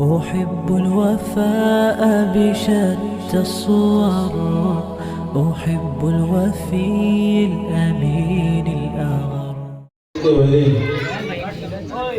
أحب الوفاء بشتى الصور، أحب الوفي الأمين الأغر.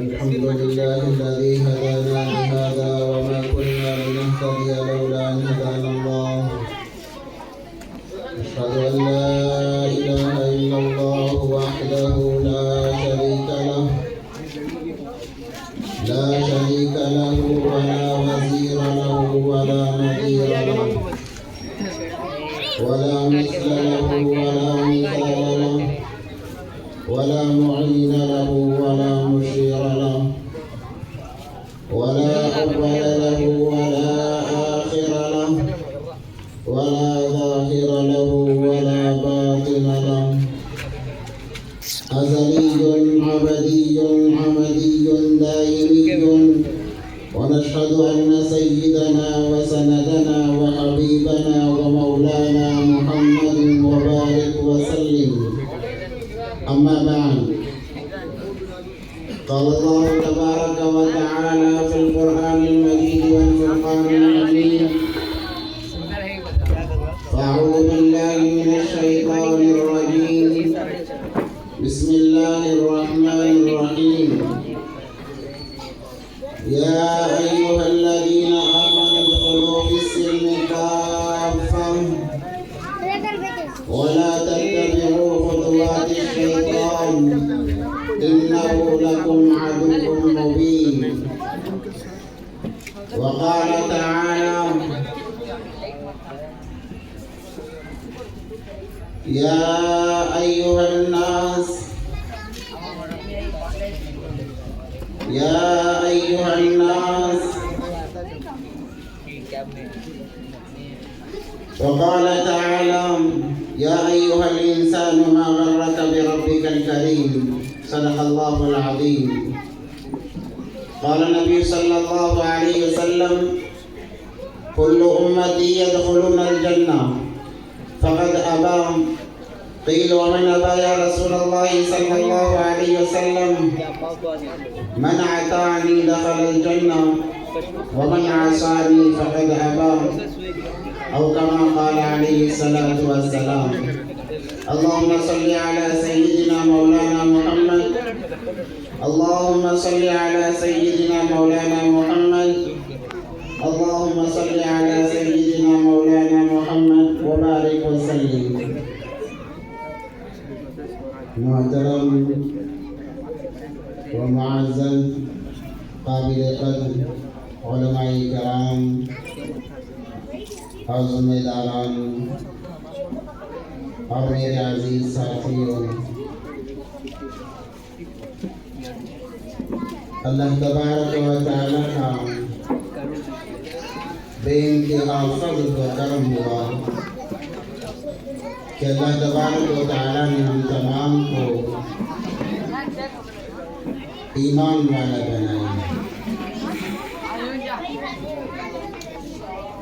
الحمد لله الذي هدانا لهذا وما كنا لنهتدي لولا أن هدانا الله. أشهد أن لا إله إلا الله وحده لا شريك له ولا وزير له ولا نظير له ولا مثل له ولا مثال له ولا معين له ولا مشير له ولا أول له ولا آخر له ولا ظاهر له ولا باطن له، أزلي عبدي عمدي دائمي. ونشهد أن سيدنا وسندنا وحبيبنا ومولانا محمد وبارك وسلم. أما بعد، قال الله تبارك وتعالى في القرآن المجيد والفرقان الحميد: أعوذ بالله من الشيطان الرجيم، بسم الله الرحمن الرحيم. يا أيها الذين آمنوا ادخلوا في السلم كافة ولا تتبعوا خطوات الشيطان إنه لكم عدو مبين. وقال تعالى: يا أيها الناس وقال تعالى: يا أيها الإنسان ما غرك بربك الكريم. صدق الله العظيم. قال النبي صلى الله عليه وسلم: كل أمتي يدخلون الجنة فقد أبى. قيل: ومن أبى يا رسول الله صلى الله عليه وسلم؟ من أطاعني دخل الجنة ومن عصاني فقد أبى، أو كما قال عليه الصلاة والسلام. اللهم صل على سيدنا مولانا محمد. اللهم صل على سيدنا مولانا محمد. اللهم صل على سيدنا مولانا محمد وبارك وسلم. محترم ومعزز قابل قدر علماء کرام اور ذمہ داران اور میرے عزیز ساتھیوں، اللہ تبارک و تعالی کا بے انتہا فضل و کرم ہوا کہ اللہ تبارک و تعالی نے ہم تمام کو ایمان والا بنایا.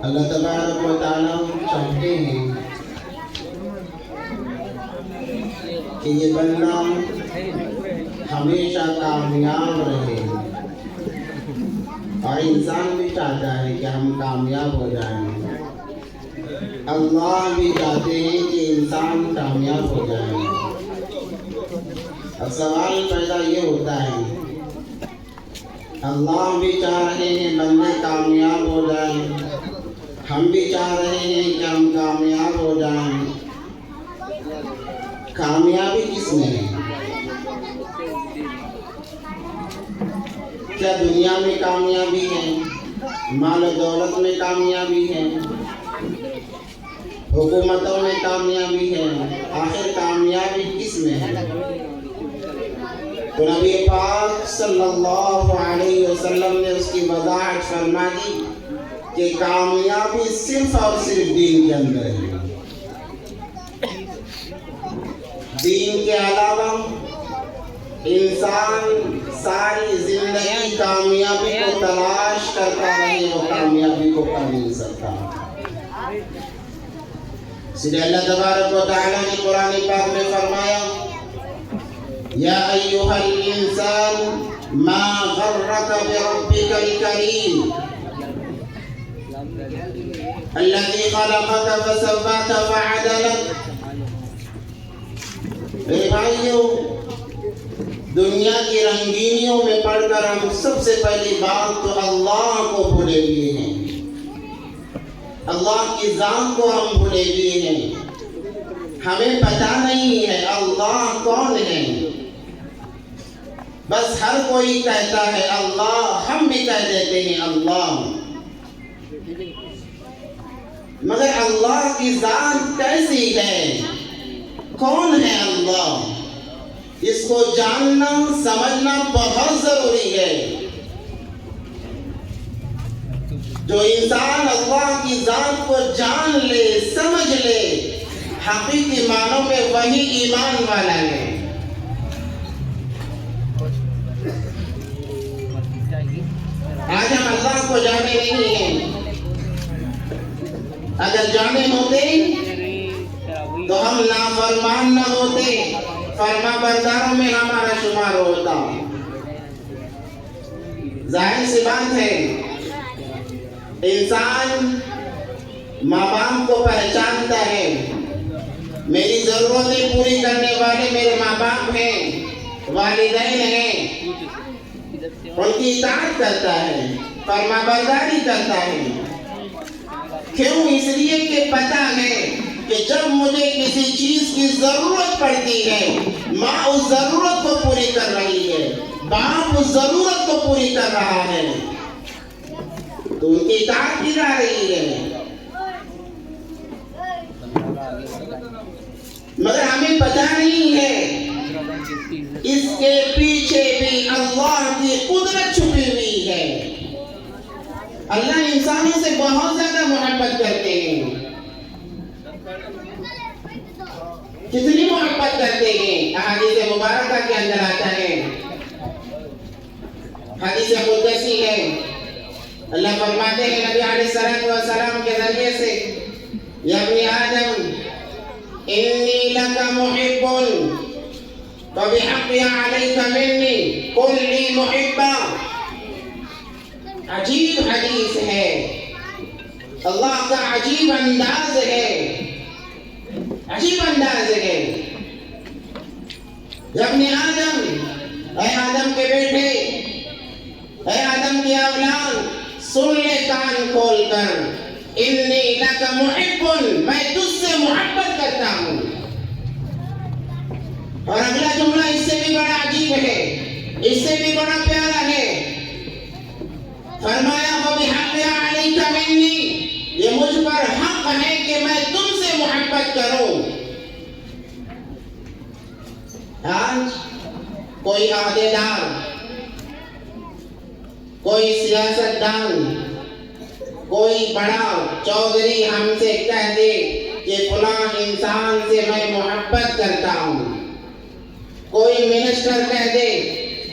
اللہ تبارک و تعالی چاہتے ہیں کہ یہ بندہ ہمیشہ کامیاب رہے، اور انسان بھی چاہتا ہے کہ ہم کامیاب ہو جائیں. اللہ بھی چاہتے ہیں کہ انسان کامیاب ہو جائے. اب سوال پیدا یہ ہوتا ہے اللہ بھی چاہ رہے ہیں بندے کامیاب ہو جائیں، ہم بھی چاہ رہے ہیں کہ ہم کامیاب ہو جائیں۔ کامیابی کس میں ہے؟ کیا دنیا میں کامیابی ہے؟ مال و دولت میں کامیابی ہے؟ حکومتوں میں کامیابی ہے؟ آخر کامیابی کس میں ہے؟ تو نبی پاک صلی اللہ علیہ وسلم نے اس کی وضاحت فرما دی کہ کامیابی صرف اور صرف دین کے اندر ہے۔ دین کے علاوہ انسان ساری زندگی کامیابی کو تلاش کرتا رہے، وہ کامیابی کو پا نہیں سکتا۔ اس لیے اللہ تبارک و تعالیٰ نے قرآن پاک میں فرمایا یا ایھا الانسان ما غرک بربک الکریم الذی خلقک فسواک فعدلک۔ میرے بھائیوں، دنیا کی رنگینیوں میں پڑھ کر ہم سب سے پہلی بات تو اللہ کو بھولے ہوئے ہیں، اللہ کی ذات کو ہم بھولے ہوئے ہیں۔ ہمیں پتہ نہیں ہے اللہ کون ہے، بس ہر کوئی کہتا ہے اللہ، ہم بھی کہہ دیتے ہیں اللہ، مگر اللہ کی ذات کیسی ہے، کون ہے اللہ، اس کو جاننا سمجھنا بہت ضروری ہے۔ جو انسان اللہ کی ذات کو جان لے، سمجھ لے، حقیقی معنوں میں وہی ایمان والا ہے۔ آج ہم اللہ کو جانے نہیں ہیں، اگر جانے ہوتے تو ہم نافرمان نہ ہوتے، فرما برداروں میں ہمارا شمار ہوتا۔ ظاہر سی بات ہے، انسان ماں باپ کو پہچانتا ہے، میری ضرورتیں پوری کرنے والے میرے ماں باپ ہیں، والدین ہیں، ان کی اطاعت کرتا ہے، فرما برداری کرتا ہے۔ کیوں؟ اس لیے کہ پتہ ہے کہ جب مجھے کسی چیز کی ضرورت پڑتی ہے، ماں اس ضرورت کو پوری کر رہی ہے، باپ اس ضرورت کو پوری کر رہا ہے، تو ان کی اطاعت کی جا رہی ہے۔ مگر ہمیں پتہ نہیں ہے اس کے پیچھے بھی اللہ کی قدرت چھپی ہوئی ہے۔ اللہ انسانوں سے بہت زیادہ محبت کرتے ہیں، کتنی محبت کرتے ہیں۔ احادیث مبارکہ کے اندر آتا ہے، حدیث قدسی ہے، اللہ فرماتے ہیں نبی علیہ السلام کے ذریعے سے، یا ابن آدم انی لک محب فبحق علیک منی کن لی محبا۔ عجیب حدیث ہے، اللہ کا عجیب انداز ہے، عجیب انداز ہے۔ ابن آدم، اے آدم کے بیٹے، اے آدم کی اولاد، سن لے کان کھول کر، انی لک محب، میں تجھ سے محبت کرتا ہوں۔ اور اگلا جملہ اس سے بھی بڑا عجیب ہے، اس سے بھی بڑا پیارا ہے، فرمایا وَبِحَقِّ عَلَيْكَ مِنِّي، یہ مجھ پر حق ہے کہ میں تم سے محبت کروں۔ آج کوئی عہدیدار، کوئی سیاستدان، کوئی بڑا چودھری ہم سے کہہ دے کہ فلاں انسان سے میں محبت کرتا ہوں، کوئی منسٹر کہہ دے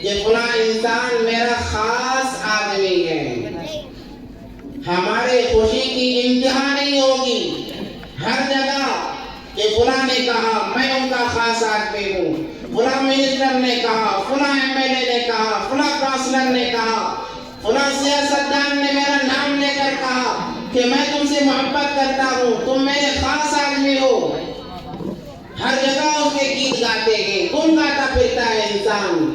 کہ فلاں انسان میرا خاص آدمی ہے، ہمارے خوشی کی انتہا نہیں ہوگی۔ ہر جگہ کہ فلاں نے کہا میں ان کا خاص آدمی ہوں، فلاں منسٹر نے کہا، فلاں ایم ایل اے نے کہا، فلاں کونسلر نے کہا، فلاں سیاستدان نے میرا نام لے کر کہا کہ میں تم سے محبت کرتا ہوں، تم میرے خاص آدمی ہو۔ ہر جگہ اس کے گیت گاتے ہیں، گن گاتا پھرتا ہے انسان،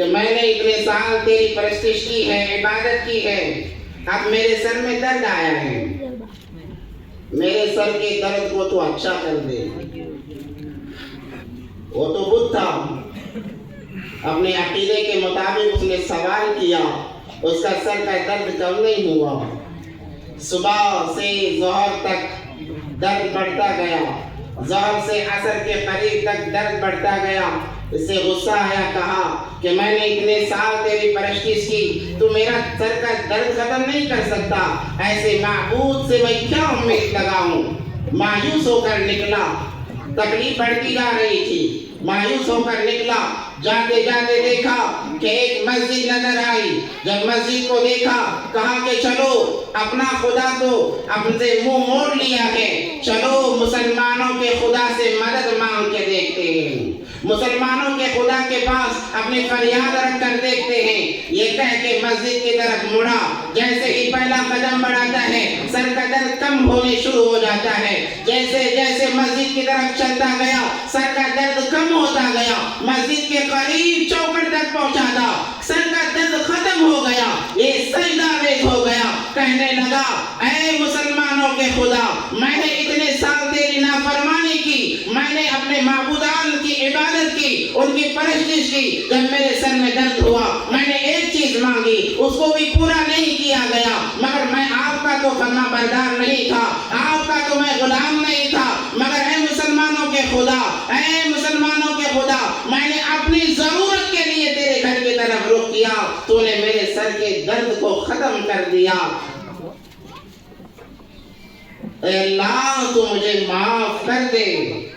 کہ میں نے اتنے سال تیری پرستش کی ہے، عبادت کی ہے، اب میرے سر میں درد آیا ہے، میرے سر کے درد کو تو اچھا کر دے۔ وہ تو بدھ تھا، اپنے عقیدے کے مطابق اس نے سوال کیا، اس کا سر کا درد کم نہیں ہوا، صبح سے ظہر تک درد بڑھتا گیا، ظہر سے عصر کے قریب تک درد بڑھتا گیا۔ اس سے غصہ آیا، کہا کہ میں نے اتنے سال تیری پرستش کی، تو میرا سر کا درد ختم نہیں کر سکتا، ایسے معبود سے میں کیا امید لگاؤں؟ مایوس ہو کر نکلا، تکلیف بڑھتی جا رہی تھی، مایوس ہو کر نکلا، جاتے جاتے دیکھا کہ ایک مسجد نظر آئی، جب مسجد کو دیکھا کہا کہ چلو اپنا خدا تو اپنے سے منہ موڑ لیا ہے، چلو مسلمانوں کے خدا سے مدد مانگ کے دیکھتے ہیں، مسلمانوں کے خدا کے پاس اپنی فریاد رکھ کر دیکھتے ہیں۔ یہ کہہ کے مسجد کی طرف مڑا، جیسے ہی پہلا قدم بڑھاتا ہے سر کا درد کم ہونے شروع ہو جاتا ہے، جیسے جیسے مسجد کی طرف چلتا گیا سر کا درد کم ہوتا گیا، مسجد کے قریب چوکٹ تک پہنچا تھا، سر کا درد ختم ہو گیا، یہ سجدہ ریز ہو گیا، کہنے لگا اے مسلمانوں کے خدا، میں نے اتنے سال تیری نافرمانی کی، میں نے اپنے معبودان کی عبادت کی، ان کی پرستش کی، جب میرے سر میں درد ہوا میں نے ایک چیز مانگی، اس کو بھی پورا نہیں کیا گیا، مگر میں آپ کا تو فرما بردار نہیں تھا، آپ کا تو میں غلام نہیں تھا، مگر اے مسلمانوں کے خدا، اے مسلمانوں کے خدا، میں نے اپنی ضرورت کے لیے تیرے گھر کی طرف رخ کیا، تو نے میرے سر کے درد کو ختم کر دیا، اے اللہ تو مجھے معاف کر دے،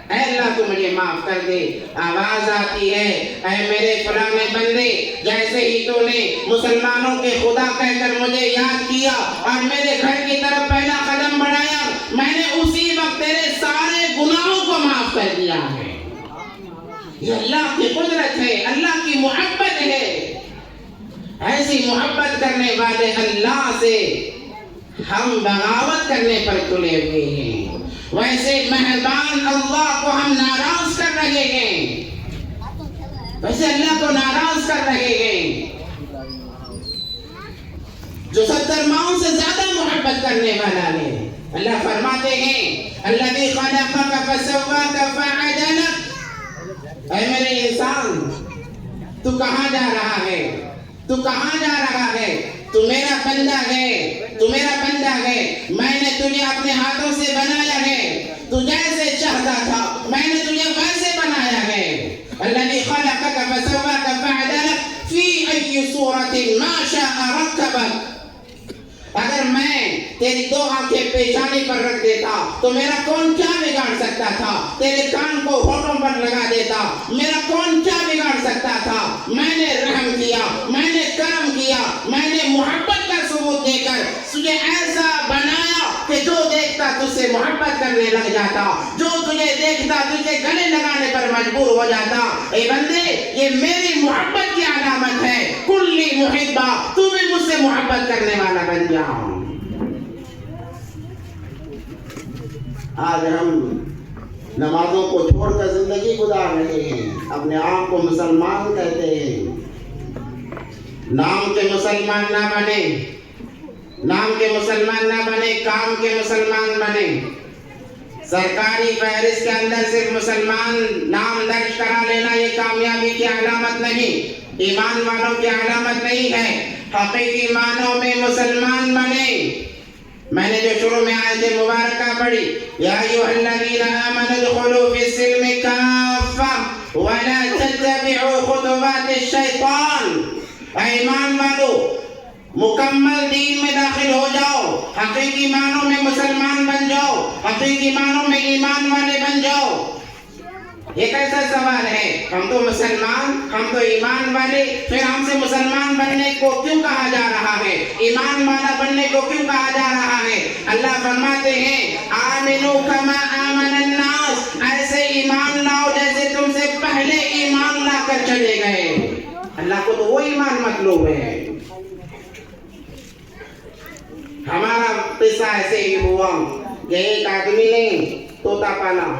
اے اللہ تو مجھے معاف کر دے۔ آواز آتی ہے اے میرے فلانے بندے، جیسے ہی تو نے مسلمانوں کے خدا کہہ کر مجھے یاد کیا اور میرے گھر کی طرف پہلا قدم بڑھایا، میں نے اسی وقت تیرے سارے گناہوں کو معاف کر دیا ہے۔ یہ اللہ کی قدرت ہے، اللہ کی محبت ہے، ایسی محبت کرنے والے اللہ سے ہم بغاوت کرنے پر تلے ہوئے ہیں، ویسے مہربان اللہ کو ہم ناراض کر رہے ہیں، ویسے اللہ کو ناراض کر رہے ہیں، جو 70 ماؤں سے زیادہ محبت کرنے والا ہے۔ اللہ فرماتے ہیں الذی خلقک فسواک فعدلک، اے میرے انسان تو کہاں جا رہا ہے، تو کہاں جا رہا ہے، تو میرا بندہ ہے، تو میرا بندہ ہے، میں نے تجھے اپنے ہاتھوں سے بنایا ہے، تو جیسے چاہتا تھا میں نے تجھے ویسے بنایا ہے۔ الذی خلقک فسواک فعدلک فی ای صورت ما شاء رکبک، اگر میں تیری 2 آنکھیں پیشانی پر رکھ دیتا تو میرا کون کیا بگاڑ سکتا تھا، تیرے کان کو ہونٹوں پر لگا دیتا، میرا کون کیا بگاڑ سکتا تھا، میں نے رحم کیا، میں نے کرم کیا، میں نے محبت کا ثبوت دے کر تجھے ایسا بنایا کہ جو دیکھتا تجھ سے محبت کرنے لگ جاتا، جو تجھے دیکھتا تجھے گلے لگانے پر مجبور ہو جاتا۔ اے بندے یہ میری محبت کی علامت ہے، کلی محبہ، تو بھی مجھ سے محبت کرنے والا بن جا۔ آج ہم نمازوں کو چھوڑ کر زندگی گزار رہے ہیں، اپنے آپ کو مسلمان کہتے ہیں، نام کے مسلمان نہ بنے، نام کے مسلمان نہ بنے، کام کے مسلمان بنے، سرکاری فہرست کے اندر صرف مسلمان نام درج کرا لینا یہ کامیابی کی علامت نہیں، ایمان والوں کی علامت نہیں ہے، حقیقی معنوں میں مسلمان بنے۔ میں نے جو شروع میں آیت مبارکہ پڑھی یا ایھا الذین آمنوا ادخلوا فی السلم کافۃ ولا تتبعوا خطوات الشیطان، اے ایمان والو مکمل دین میں داخل ہو جاؤ، حقیقی معنوں میں مسلمان بن جاؤ، حقیقی معنوں میں ایمان والے بن جاؤ۔ یہ کیسا سوال ہے، ہم تو مسلمان، ہم تو ایمان والے، پھر ہم سے مسلمان بننے کو کیوں کہا جا رہا ہے، ایمان والا بننے کو کیوں کہا جا رہا ہے؟ اللہ فرماتے ہیں آمنوا کما آمن الناس، ایسے ایمان لاؤ جیسے تم سے پہلے ایمان لا کر چلے گئے۔ اللہ کو تو وہ ایمان مطلوب ہے۔ ہمارا قصہ ایسے ہی ہوا کہ ایک آدمی نے طوطا پالا،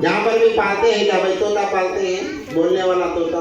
یہاں پر بھی پالتے ہیں کیا بھائی، طوطا پالتے ہیں، بولنے والا طوطا،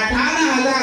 18,000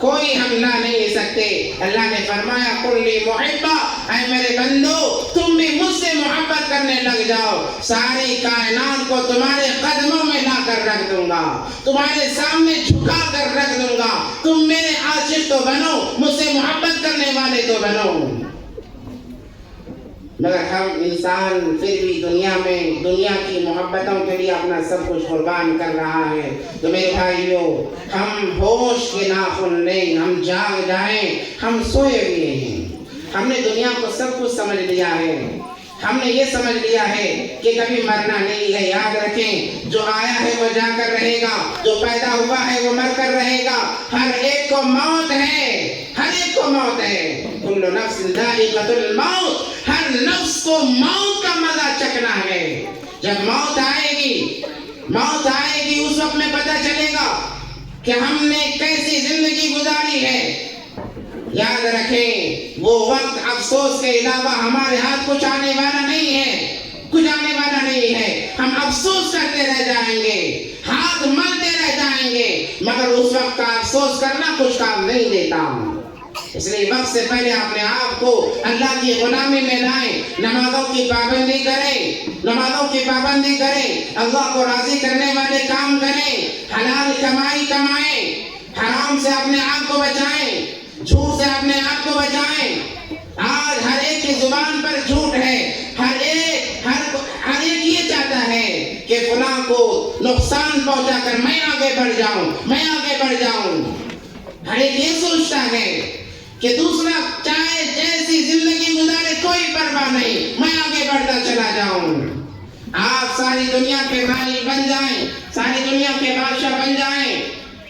کوئی ہم لا نہیں سکتے. اللہ نے فرمایا کلی محبہ، اے میرے بندو تم بھی مجھ سے محبت کرنے لگ جاؤ، ساری کائنات کو تمہارے قدموں میں لا کر رکھ دوں گا، تمہارے سامنے جھکا کر رکھ دوں گا. تم میرے عاشق تو بنو، مجھ سے محبت کرنے والے تو بنو. مگر ہم انسان پھر بھی دنیا میں دنیا کی محبتوں کے لیے اپنا سب کچھ قربان کر رہا ہے. تو میرے بھائیو، ہم ہوش کے ناخن لیں، ہم جاگ جائیں. ہم سوئے ہوئے ہیں، ہم نے دنیا کو سب کچھ سمجھ لیا ہے. ہم نے یہ سمجھ لیا ہے کہ کبھی مرنا نہیں ہے. یاد رکھیں، جو آیا ہے وہ جا کر رہے گا، جو پیدا ہوا ہے وہ مر کر رہے گا. ہر ایک کو موت ہے، ہر ایک کو موت ہے. کل نفس ذائقۃ الموت، ہر نفس کو موت کا مزہ چکھنا ہے. جب موت آئے گی اس وقت میں پتہ چلے گا کہ ہم نے کیسی زندگی گزاری ہے. یاد رکھیں، وہ وقت افسوس کے علاوہ ہمارے ہاتھ کچھ آنے والا نہیں ہے. ہم افسوس کرتے رہ جائیں گے، ہاتھ ملتے رہ جائیں گے، مگر اس وقت کا افسوس کرنا کچھ کام نہیں دیتا. اس لیے وقت سے پہلے اپنے آپ کو اللہ کی غلامی میں لائیں. نمازوں کی پابندی کریں، اللہ کو راضی کرنے والے کام کریں، حلال کمائی کمائیں، حرام سے اپنے آپ کو بچائیں، جھوٹ سے اپنے آپ کو بچائیں. آج ہر ایک کی زبان پر جھوٹ ہے. ہر ایک یہ چاہتا ہے کہ فلاں کو نقصان پہنچا کر میں آگے بڑھ جاؤں. ہر ایک یہ سوچتا ہے کہ دوسرا چاہے جیسی زندگی گزارے کوئی پرواہ نہیں، میں آگے بڑھتا چلا جاؤں. آپ ساری دنیا کے مالک بن جائیں، ساری دنیا کے بادشاہ بن جائیں،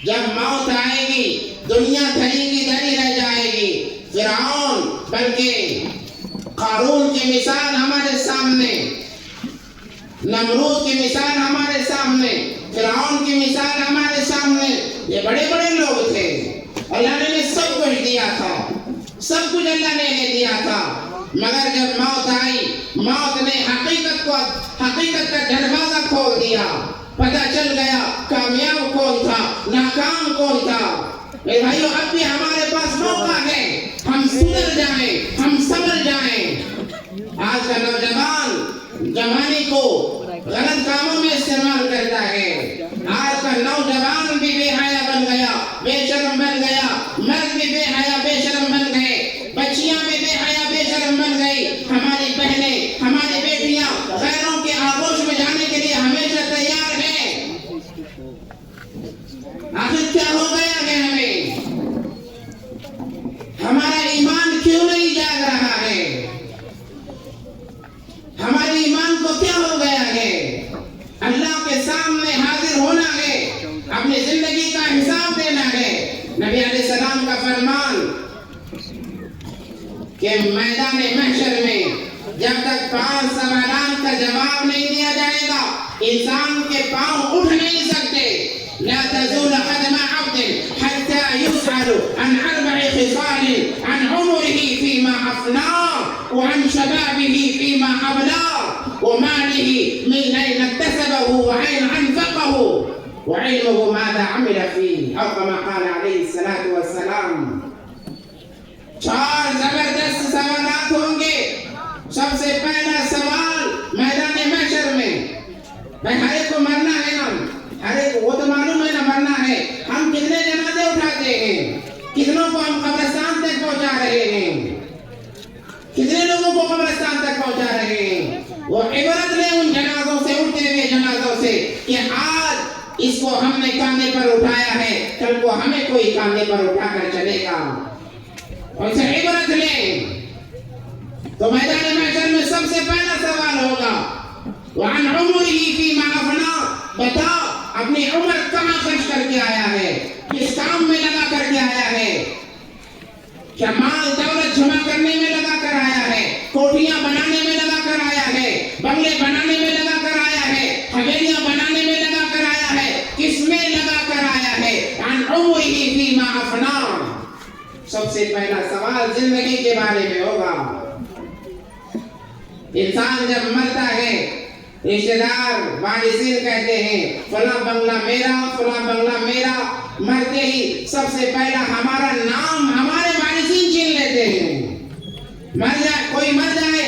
جب موت آئے گی دنیا دھری کی دھری رہ جائے گی. فرعون بلکہ قارون کی مثال ہمارے سامنے، نمرود کی مثال ہمارے سامنے، فرعون کی مثال ہمارے سامنے. یہ بڑے بڑے لوگ تھے، اللہ نے سب کچھ دیا تھا، سب کچھ اللہ نے دیا تھا. مگر جب موت آئی، موت نے حقیقت کا دروازہ کھول دیا. پتہ چل گیا کامیاب کون تھا، ناکام کون تھا. میرے بھائیو، اب بھی ہمارے پاس موقع ہے، ہم سدھر جائیں، ہم سنبھل جائیں. آج کا نوجوان جوانی کو غلط کاموں میں استعمال کرتا ہے. آج کا نوجوان بھی بے حیا بن گیا، بے شرم بن گیا. مرد بھی بے حیا بے شرم بن گئے، بچیاں بھی بے حیا بے شرم بن گئی. ہماری بہنیں، ہماری بیٹیاں غیروں کے آغوش میں جانے کے لیے ہمیشہ تیار ہیں. آخر کیا ہو گیا ہے ہمیں؟ ہمارا ایمان کیوں نہیں جاگ رہا ہے؟ ہمارے ایمان کو کیا ہو گیا ہے؟ اللہ کے سامنے حاضر ہونا ہے، اپنی زندگی کا حساب دینا ہے. نبی علیہ السلام کا فرمان کہ میدان محشر میں جب تک 5 سوالات کا جواب نہیں دیا جائے گا انسان کے پاؤں اٹھ نہیں سکتے. لا تزول قدم عبد حتى يسأل عن 4 خصال: عن عمره فيما أفناه، وعن شبابه فيما أبلاه، وماله من أين اكتسبه وأين أنفقه، وعلمه ماذا عمل فيه، أو كما قال عليه الصلاة والسلام. 4 زبردست سوالات ہوں گے. سب سے پہلا سوال میدان محشر میں، بھائی ہر ایک کو مرنا ہے نا، ہر ایک وہ تو معلوم ہے نا مرنا ہے. ہم کتنے جنازے اٹھاتے ہیں، کتنوں کو ہم قبرستان تک پہنچا رہے ہیں، کتنے لوگوں کو قبرستان تک پہنچا رہے ہیں. وہ عبرت لیں ان جنازوں سے، اٹھتے ہوئے جنازوں سے، کہ آج اس کو ہم نے کاندھے پر اٹھایا ہے، کل کو ہمیں کوئی کاندھے پر اٹھا کر چلے گا. اور اسے عبرت لیں. تو میدان محشر میں سب سے پہلا سوال ہوگا وعن عمره فيما أفناه، بتا اپنی عمر کہاں خرچ کر کے آیا ہے، کس کام میں لگا کر کے آیا ہے. کیا مال دولت جمع کرنے میں لگا کر آیا ہے، کوٹھیاں بنانے میں لگا کر آیا ہے، بنگلے بنانے میں لگا کر آیا ہے، حویلیاں بنانے میں لگا کر آیا ہے، کس میں لگا کر آیا ہے. عن عمره فيما أفناه، سب سے پہلا سوال زندگی کے بارے میں ہوگا. انسان جب مرتا ہے رشتے دار وارثین کہتے ہیں فلاں بنگلہ میرا، فلاں بنگلہ میرا، مرتے ہی سب سے پہلا ہمارا نام ہمارے وارثین چھین لیتے ہیں۔ کوئی مر جائے،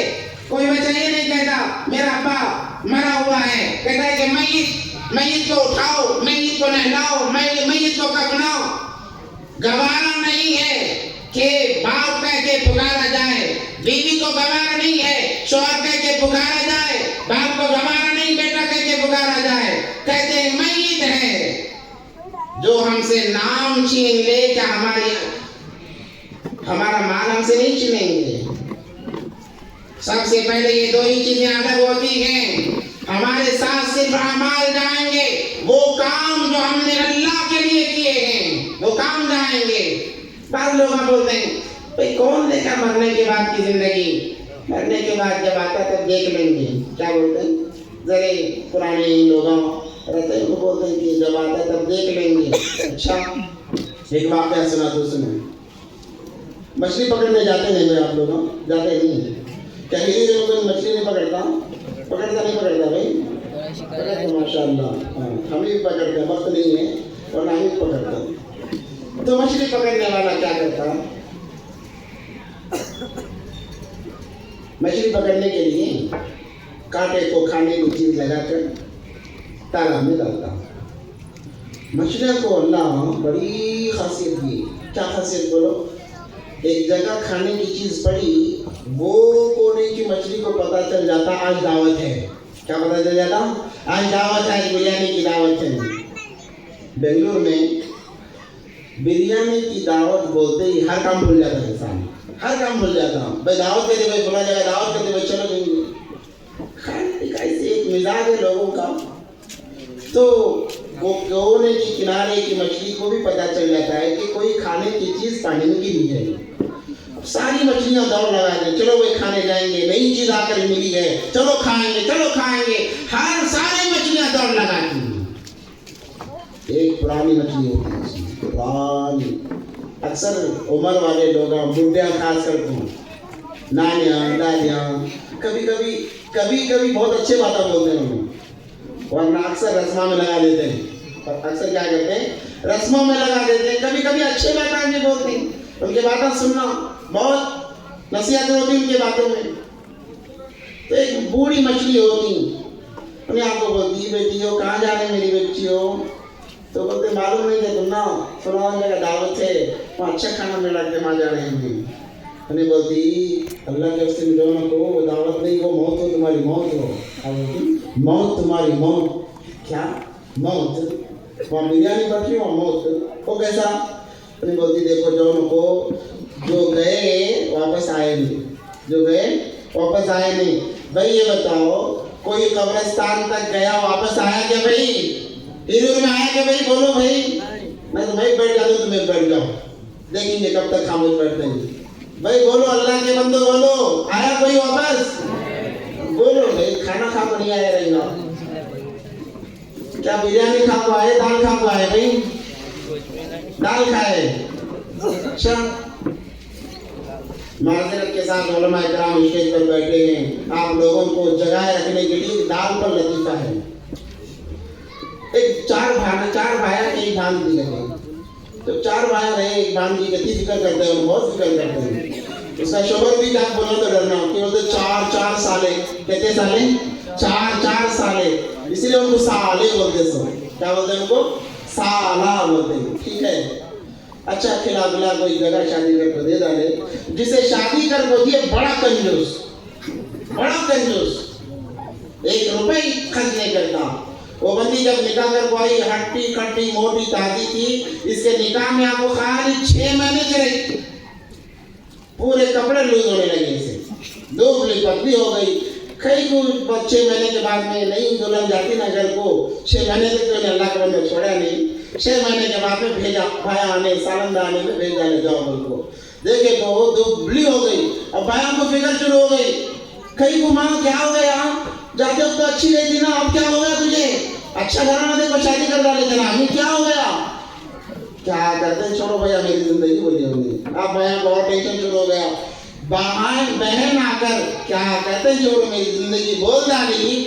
کوئی بچہ یہ نہیں کہتا میرا ابا مرا ہوا ہے، کہتا ہے کہ میت کو اٹھاؤ، میت کو نہلاؤ، میت کو کفناؤ۔ گوارا نہیں ہے کہ باپ کہہ کے پکارا جائے، بیوی کو گوارا نہیں ہے شوہر کہہ کے پکارا جائے، باپ کو گوارا نہیں بیٹا کہہ کے پکارا جائے، کہتے ہیں میت ہے۔ جو ہم سے نام چھین لے کیا ہمارا مال ہم سے نہیں چھینیں گے؟ سب سے پہلے یہ دو ہی چیزیں الگ ہوتی ہیں، ہمارے ساتھ صرف اعمال جائیں گے، وہ کام جو ہم نے اللہ کے لیے کیے ہیں وہ کام جائیں گے۔ بعض لوگ بولتے ہیں بھئی کون دیکھا مرنے کے بعد کی زندگی، مرنے کے بعد جب آتا تب دیکھ لیں گے، کیا بولتے ہیں؟ ذرے پرانے لوگوں رہتے ہیں وہ بولتے ہیں کہ جب آتا تب دیکھ لیں گے۔ اچھا ایک واقعہ سنا تو سنیں، مچھلی پکڑنے جاتے ہیں آپ لوگ؟ جاتے نہیں؟ کیا ہیری میں کوئی مچھلی نہیں پکڑتا؟ پکڑتا نہیں پکڑتا بھائی؟ پکڑتا ماشاء اللہ، ہم بھی پکڑتے ہیں، وقت نہیں ہے ورنہ ہم بھی پکڑتا۔ تو مچھلی پکڑنے والا کیا کرتا؟ مچھلی پکڑنے کے لیے کانٹے کو کھانے کی چیز لگا کر تالاب میں ڈالتا۔ مچھلیوں کو اللہ بڑی خاصیت دی، کیا خاصیت بولو؟ ایک جگہ کھانے کی چیز پڑی، وہ کونے کی مچھلی کو پتہ چل جاتا آج دعوت ہے۔ کیا پتہ چل جاتا؟ آج دعوت ہے، آج بریانی کی دعوت ہے۔ بنگلور میں بریانی کی دعوت بولتے ہی ہر کام بھول جاتا ہے انسان، ہر کام بھول جاتا ہوں۔ بھائی دعوت کے دے، بھائی بلا جگہ دعوت کے دے، بھائی چلو جائیں گے۔ کھانے کا ایسے ایک مزاج ہے لوگوں کا، تو وہ کونے کی کنارے کی مچھلی کو بھی پتہ چل جاتا ہے کہ کوئی کھانے کی چیز پانی میں گری ہے۔ ساری مچھلیاں دوڑ لگا دیں، چلو وہ کھانے جائیں گے، نئی چیز آ کر ملی ہے، چلو کھائیں گے، چلو کھائیں گے، ہر ساری مچھلیاں دوڑ لگاتی ہیں۔ ایک پرانی مچھلی ہوتی ہے، پرانی، اکثر عمر والے لوگ بڈھے خاص کر کو نانیاں دادیاں کبھی بہت اچھے باتیں بولتے ہیں، ورنہ اکثر رسموں میں لگا دیتے ہیں۔ اکثر کیا کرتے ہیں؟ رسموں میں لگا دیتے ہیں، کبھی اچھے باتیں بھی بولتے ہیں، ان کی باتیں سننا بہت نصیحتیں ہوتی ان کی باتوں میں۔ تو ایک بوڑھی مچھلی ہوتی، انہیں آپ کو بولتی بیٹی ہو کہاں جانے میری بچی ہو؟ تو بولتے معلوم نہیں کہ تم نا فلاں جگہ دعوت ہے، وہاں اچھا کھانا ملا کے وہاں جا رہے ہیں۔ انہیں بولتی اللہ کے سے ملو نہ کو، وہ دعوت نہیں، وہ موت ہو تمہاری، موت ہو، موت تمہاری، موت کیا موت؟ وہاں بریانی بٹھی وہاں موت، وہ کیسا؟ انہیں بولتی دیکھو جو کو جو گئے واپس آئے نہیں، جو گئے واپس آئے نہیں۔ بھائی یہ بتاؤ کوئی قبرستان تک گیا واپس آیا کیا بھائی؟ ہیرور میں آیا کہ بھائی؟ بولو بھائی، میں تو بھائی بیٹھ جاتا ہوں، تمہیں بیٹھ جاؤ، دیکھیں گے کب تک خاموش بیٹھتے ہیں۔ بھائی بولو اللہ کے بندو، بولو آیا کوئی واپس؟ بولو بھائی، کھانا کھا کو نہیں آیا رہی نا؟ کیا بریانی کھا کو آئے، دال کھا کو آئے؟ بھائی دال کھائے؟ اچھا معذرت کے ساتھ علماء کرام اسٹیج پر بیٹھے ہیں، آپ لوگوں کو جگائے رکھنے کے لیے دال پر لطیفہ ہے۔ ایک چار بھایا کے ایک بھان دی گئے، تو چار بھائی رہے، ایک بھان کی کتنی فکر کرتے ہیں، بہت فکر کرتے ہیں۔ اس کا شوہر بھی کیا بولو تو ڈرنا، کہ بولتے چار سالے، کتنے سالے؟ چار سالے، اسی لیے ان کو سالے بولتے سو، کیا بولتے ہیں ان کو؟ سالہ بولتے ہیں، ٹھیک ہے۔ اچھا کھلا بلا کوئی جگہ شادی کر کو دے ڈالے، جسے شادی کر کو دیے بڑا کنجوس، ایک روپے خرچ نہیں کرتا۔ وہ بندی جب نکاح کر کو آئی، ہٹی کٹی موٹی تازی تھی، اس کے نکاح میں آپ کو خالی 6 مہینے چلے، پورے کپڑے لوز ہونے لگے، اسے دبلی پتلی ہو گئی۔ کئی کو 6 مہینے کے بعد میں نئی دلہن جاتی نا گھر کو، 6 مہینے تک تو انہیں اللہ کے بندے چھوڑا نہیں، 6 مہینے کے بعد میں بھیجا بھایا آنے سالندہ آنے میں بھیج ڈالے جاؤ ان کو، دیکھے تو وہ دبلی ہو گئی۔ اب بھائیوں کو فکر شروع ہو گئی، کئی کو ماں کیا ہو گیا، جاتے وقت تو اچھی رہی تھی نا، اب کیا ہو گیا تجھے؟ اچھا گھرانا دیکھو شادی کر ڈالے جناب، ہمیں کیا ہو گیا؟ کیا کرتے ہیں؟ چھوڑو بھیا میری زندگی بولی ہوگی۔ اب بھیا بہت ٹینشن شروع ہو گیا، بہن آ کر کیا کہتے ہیں چھوڑو میری زندگی بول ڈالی،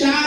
4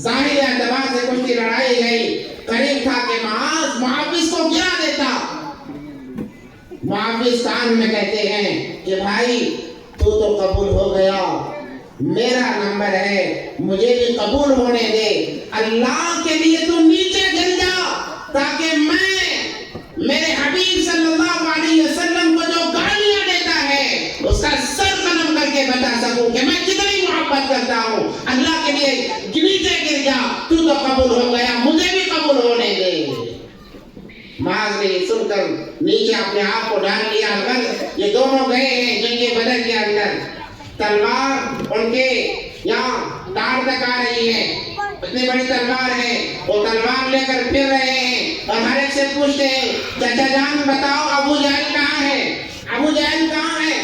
ظاہر اعتبار سے کشتی لڑائی گئی، قریب تھا کہ معاذ معاوض کو گرا دیتا۔ معاوض کان میں کہتے ہیں کہ بھائی تو قبول ہو گیا، میرا نمبر ہے، مجھے بھی قبول ہونے دے، اللہ کے لیے تو نیچے گر جا تاکہ میں میرے حبیب صلی اللہ علیہ وسلم کو جو گالیاں دیتا ہے اس کا سر قلم کر کے بتا سکوں کہ میں کتنی محبت کرتا ہوں۔ اللہ کے لیے نیچے گر جا، تو قبول ہو گیا، مجھے بھی قبول ہونے دے۔ معاذ نے سن کر نیچے اپنے آپ کو ڈال لیا۔ اگر یہ دونوں گئے ہیں جنگ بدر کے اندر، تلوار ان کے یہاں تار تک آ رہی ہے، اتنی بڑی تلوار ہے، وہ تلوار لے کر پھر رہے ہیں اور ہر ایک سے پوچھتے ہیں چچا جان بتاؤ ابو جہل کہاں ہے، ابو جہل کہاں ہے؟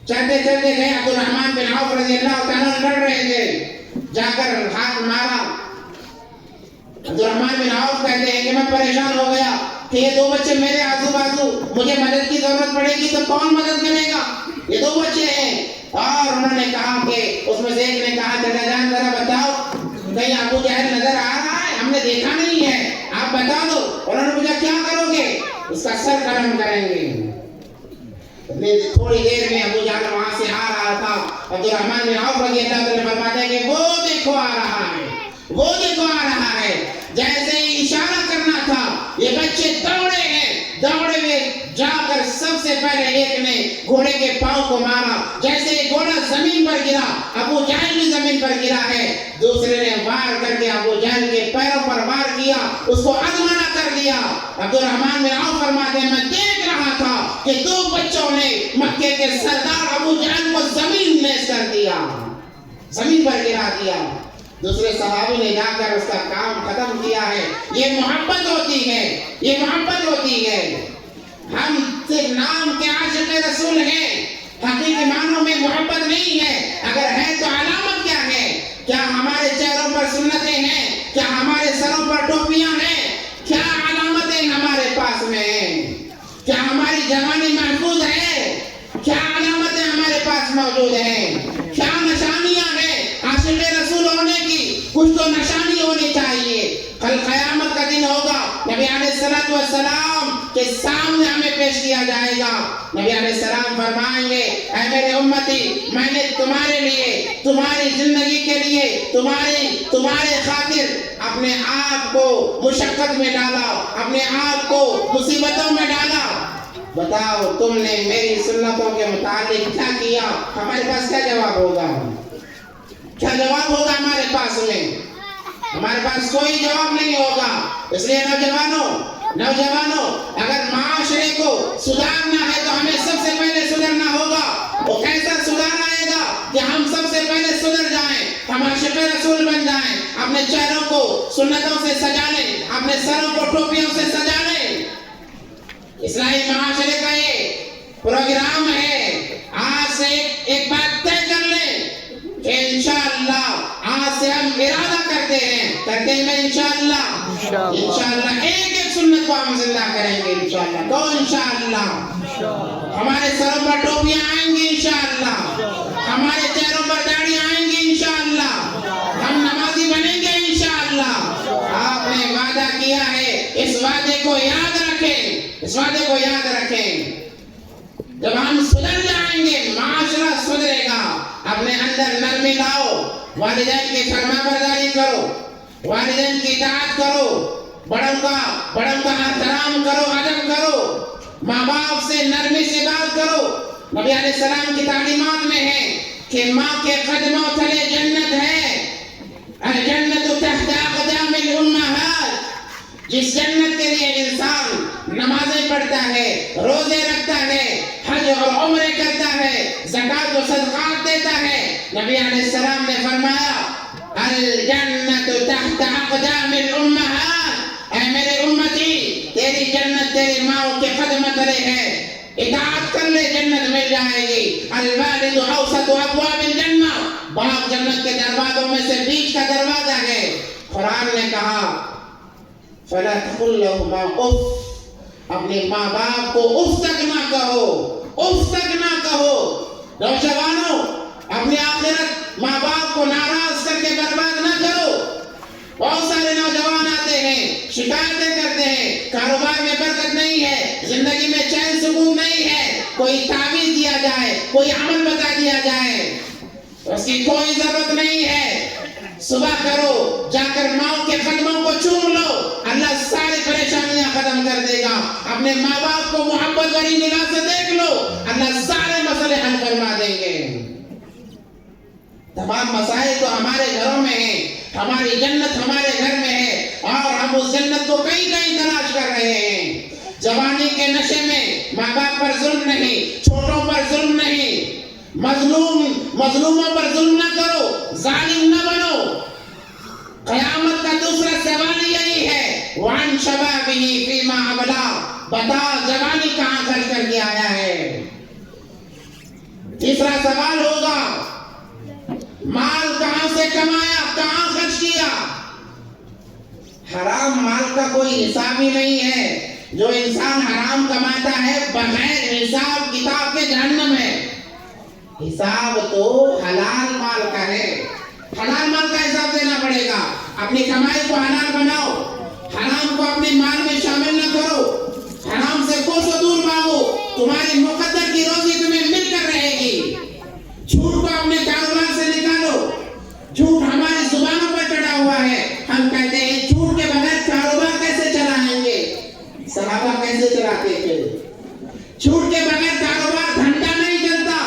چلتے چلتے گئے، عبد الرحمن بن عوف رضی اللہ تعالیٰ لڑ رہے تھے، جا کر ہاتھ مارا۔ عبد الرحمن بن عوف کہتے ہیں کہ میں پریشان ہو گیا کہ یہ دو بچے میرے آزو بازو، مجھے مدد کی ضرورت پڑے گی تو کون مدد کرے گا؟ یہ دو بچے ہیں۔ اور انہوں نے کہا کہ اس میں سے ایک نے کہا چچا جان ذرا بتاؤ کہیں ابو جہل نظر آ رہا ہے؟ ہم نے دیکھا نہیں ہے، آپ بتا دو۔ انہوں نے پوچھا کیا کرو گے؟ اس کا سر قلم کریں گے۔ تھوڑی دیر میں ابو جہل وہاں سے آ رہا تھا۔ عبد الرحمن بن عوف رضی اللہ عنہ فرماتے ہیں کہ وہ دیکھو آ رہا ہے، وہ دیکھو آ رہا ہے۔ جیسے ہی اشارہ کرنا تھا یہ بچے دوڑے ہیں، دوڑے ہوئے جا کر سب سے پہلے ایک نے گھوڑے کے پاؤں کو مارا، جیسے ہی گھوڑا زمین پر گرا ابو جہل بھی زمین پر گرا ہے، دوسرے نے وار کر کے ابو جہل کے پیروں پر وار کیا، اس کو ادمانہ کر دیا۔ عبد الرحمن بن عوف فرماتے ہیں میں دیکھ رہا تھا کہ دو بچوں نے مکے کے سردار ابو جہل کو زمین نیز کر دیا، زمین پر گرا دیا۔ دوسرے صحابی نے جا کر اس کا کام ختم کیا ہے۔ یہ محبت ہوتی ہے، یہ محبت ہوتی ہے۔ ہم صرف نام کے عاشق رسول ہیں، حقیقی معنوں میں محبت نہیں ہے۔ اگر ہے تو علامت کیا ہے؟ کیا ہمارے چہروں پر سنتیں ہیں؟ کیا ہمارے سروں پر ٹوپیاں ہیں؟ کیا علامتیں ہمارے پاس میں ہیں؟ کیا ہماری جوانی محفوظ ہے؟ کیا علامتیں ہمارے پاس موجود ہیں؟ کیا نشانیاں ہیں عاشق رسول ہونے کی؟ کچھ تو نشانی ہونی چاہیے۔ کل قیامت کا دن ہوگا، نبی علیہ السلام کے سامنے ہمیں پیش کیا جائے گا۔ نبی علیہ السلام فرمائیں گے اے میرے امتی، میں نے تمہارے لیے، تمہاری زندگی کے لیے، تمہارے خاطر اپنے آپ کو مشقت میں ڈالا، اپنے آپ کو مصیبتوں میں ڈالا۔ بتاؤ تم نے میری سنتوں کے متعلق کیا کیا؟ ہمارے پاس کیا جواب ہوگا؟ کیا جواب ہوگا ہمارے پاس میں؟ ہمارے پاس کوئی جواب نہیں ہوگا۔ اس لیے نوجوانوں اگر معاشرے کو سدھارنا ہے تو ہمیں سب سے پہلے سدھرنا ہوگا۔ وہ کیسا سدھار آئے گا کہ ہم سب سے پہلے سدھر جائیں، ہم عاشق رسول بن جائیں، اپنے چہروں کو سنتوں سے سجا لیں، اپنے سروں کو ٹوپیوں سے سجا لیں۔ اسلامی معاشرے کا یہ پروگرام ہے۔ آج سے ایک بات طے کر لیں کہ انشاءاللہ آج سے ہم ارادہ کرتے ہیں انشاءاللہ ایک سنت کو ہم زندہ کریں گے انشاءاللہ۔ تو انشاءاللہ ہمارے سروں پر ٹوپیاں آئیں گی انشاءاللہ، ہمارے چہروں پر داڑھی آئیں گی انشاءاللہ، ہم نمازی بنیں گے انشاءاللہ۔ آپ نے وعدہ کیا ہے، اس وعدے کو یاد رکھیں، اس وعدے کو یاد رکھیں۔ جب ہم سدھر جائیں گے معاشرہ سدھرے گا۔ اپنے اندر نرمی لاؤ، والدین کی فرما برداری کرو، والدین کی اطاعت کرو، بڑوں کا احترام کرو، ادب کرو، ماں باپ سے نرمی سے بات کرو۔ نبی علیہ السلام کی تعلیمات میں ہے کہ ماں کے قدموں تلے جنت ہے، الجنت تحت اقدام الامہات۔ جس جنت کے لیے انسان نمازیں پڑھتا ہے، روزے رکھتا ہے، حج اور عمرے کرتا ہے، زکوٰۃ و صدقات دیتا ہے، نبی علیہ السلام نے فرمایا الجنت تحت اقدام الامہات، اے میرے امتی تیری جنت تیری ماں کے قدم تلے ہے، اطاعت کر لے جنت مل جائے گی۔ الوالد اوسط ابواب الجنہ، باپ جنت کے دروازوں میں سے بیچ کا دروازہ ہے۔ قرآن نے کہا فلا تقل لهما اف، اپنے ماں باپ کو اف تک نہ کہو، اف تک نہ کہو۔ نوجوانوں اپنی آخرت ماں باپ کو ناراض کر کے برباد جائے, کوئی عمل بتا دیا جائے, اس کی کوئی ضرورت نہیں ہے. صبح کرو, جا کر ماں کے قدموں کو چوم لو, اللہ ساری پریشانیاں ختم کر دے گا. اپنے ماں باپ کو محبت بھری نگاہ سے دیکھ لو, اللہ سارے مسئلے حل فرما دیں گے. تمام مسائل تو ہمارے گھروں میں ہیں, ہماری جنت ہمارے گھر میں ہے, اور ہم اس جنت کو کہیں کہیں تلاش کر رہے ہیں. جوانی کے نشے میں ماں باپ پر ظلم نہیں, چھوٹوں پر ظلم نہیں, مظلوموں پر ظلم نہ کرو, ظالم نہ بنو. قیامت کا دوسرا سوال یہی ہے, وَعَنْ شَبَابِهِ فِيمَا عَمَلَا, بتا جوانی کہاں خرچ کر کے آیا ہے. تیسرا سوال ہوگا, مال کہاں سے کمایا, کہاں خرچ کیا. حرام مال کا کوئی حساب ہی نہیں ہے. جو انسان حرام کماتا ہے بغیر حساب کتاب کے جہنم ہے. حساب تو حلال مال کا ہے. حلال مال کا حساب دینا پڑے گا. اپنی کمائی کو حلال بناؤ, حرام کو اپنے مال میں شامل نہ کرو. حرام سے کوسوں دور بھاگو, تمہاری مقدر کی روزی تمہیں مل کر رہے گی. جھوٹ کو اپنے کاروبار سے نکالو. جھوٹ ہماری زبانوں پر چڑھا ہوا ہے. ہم کہتے ہیں جھوٹ کے بغیر کاروبار کیسے چلائیں گے. صحابہ کیسے چلاتے تھے. جھوٹ کے بغیر کاروبار گھنٹہ نہیں چلتا.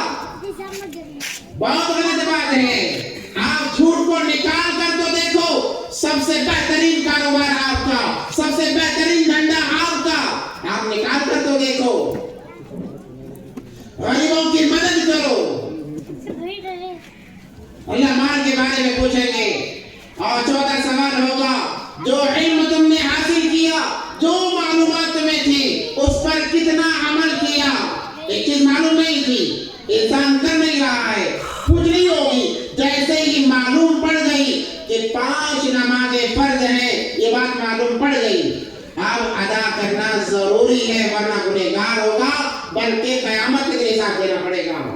بہت غلط بات ہے. آپ جھوٹ کو نکال کر تو دیکھو, سب سے بہترین کاروبار آپ کا, سب سے بہترین دھندا آپ کا. آپ نکال کر تو دیکھو. غریبوں کی مدد کرو. اللہ مال کے بارے میں پوچھیں گے. اور چوتھا سوال ہوگا, جو علم تم نے حاصل کیا, جو معلومات تمہیں تھی, اس پر کتنا عمل کیا. ایک چیز معلوم نہیں تھی, انسان کر نہیں رہا ہے, پوچھنی ہوگی. جیسے ہی معلوم پڑ گئی کہ 5 نمازیں فرض ہیں, یہ بات معلوم پڑ گئی, اب ادا کرنا ضروری ہے, ورنہ گنہگار ہوگا, بلکہ قیامت کے حساب دینا پڑے گا.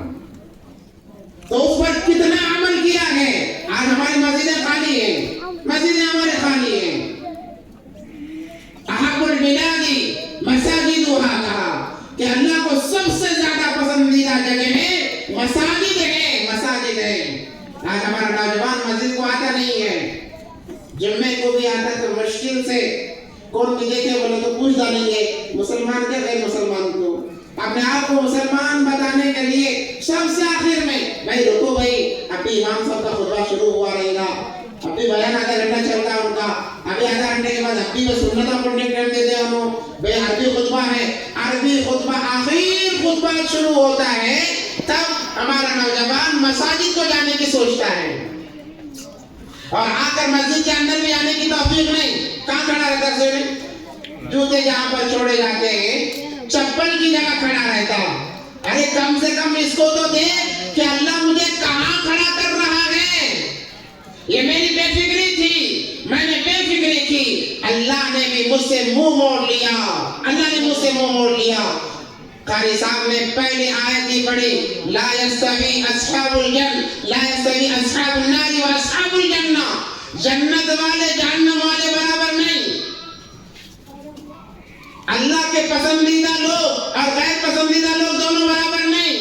تو اس پر کتنا عمل کیا ہے. آج ہماری مسجدیں خالی ہیں, مسجدیں ہمارے خالی ہیں. احب البلاد مساجدها کہا کہ اللہ کو سب سے زیادہ پسندیدہ جگہیں مساجد ہیں, مساجد ہیں. آج ہمارا نوجوان مسجد کو آتا نہیں ہے. جمعے کو بھی آتا تو مشکل سے, کون بھی دیکھے بولے تو پوچھ ڈالیں گے مسلمان کے غیر مسلمان کو. اپنے آپ کو مسلمان بتانے کے لیے سب سے آخر میں, بھائی رکو بھائی, ابھی امام صاحب کا خطبہ شروع ہوا رہے گا, ابھی بیان آدھا گھنٹہ چل رہا ان کا, ابھی آدھا گھنٹے کے بعد ابھی میں سنتوں پڑھنے کے دے دے انہوں بھائی عربی خطبہ ہے. عربی خطبہ آخر خطبہ شروع ہوتا ہے, تب ہمارا نوجوان مساجد کو جانے کی سوچتا ہے, اور آ کر مسجد کے اندر بھی آنے کی توفیق نہیں. کہاں کھڑا رہتا ہے, جوتے جہاں پر چھوڑے جاتے ہیں, چپل کی جگہ کھڑا رہتا. ارے کم سے کم اس کو تو دیکھ کہ اللہ مجھے کہاں کھڑا کر رہا ہے. یہ میری بے فکری تھی, میں نے بے فکری کی, اللہ نے بھی مجھ سے منہ موڑ لیا, اللہ نے مجھ سے منہ موڑ لیا. قاری صاحب نے پہلی آیت ہی پڑھی, لا یستوی اصحاب الجنہ, لا یستوی اصحاب النار و اصحاب الجنہ. جنت والے جہنم والے برابر نہیں. اللہ کے پسندیدہ لوگ اور غیر پسندیدہ لوگ دونوں برابر نہیں.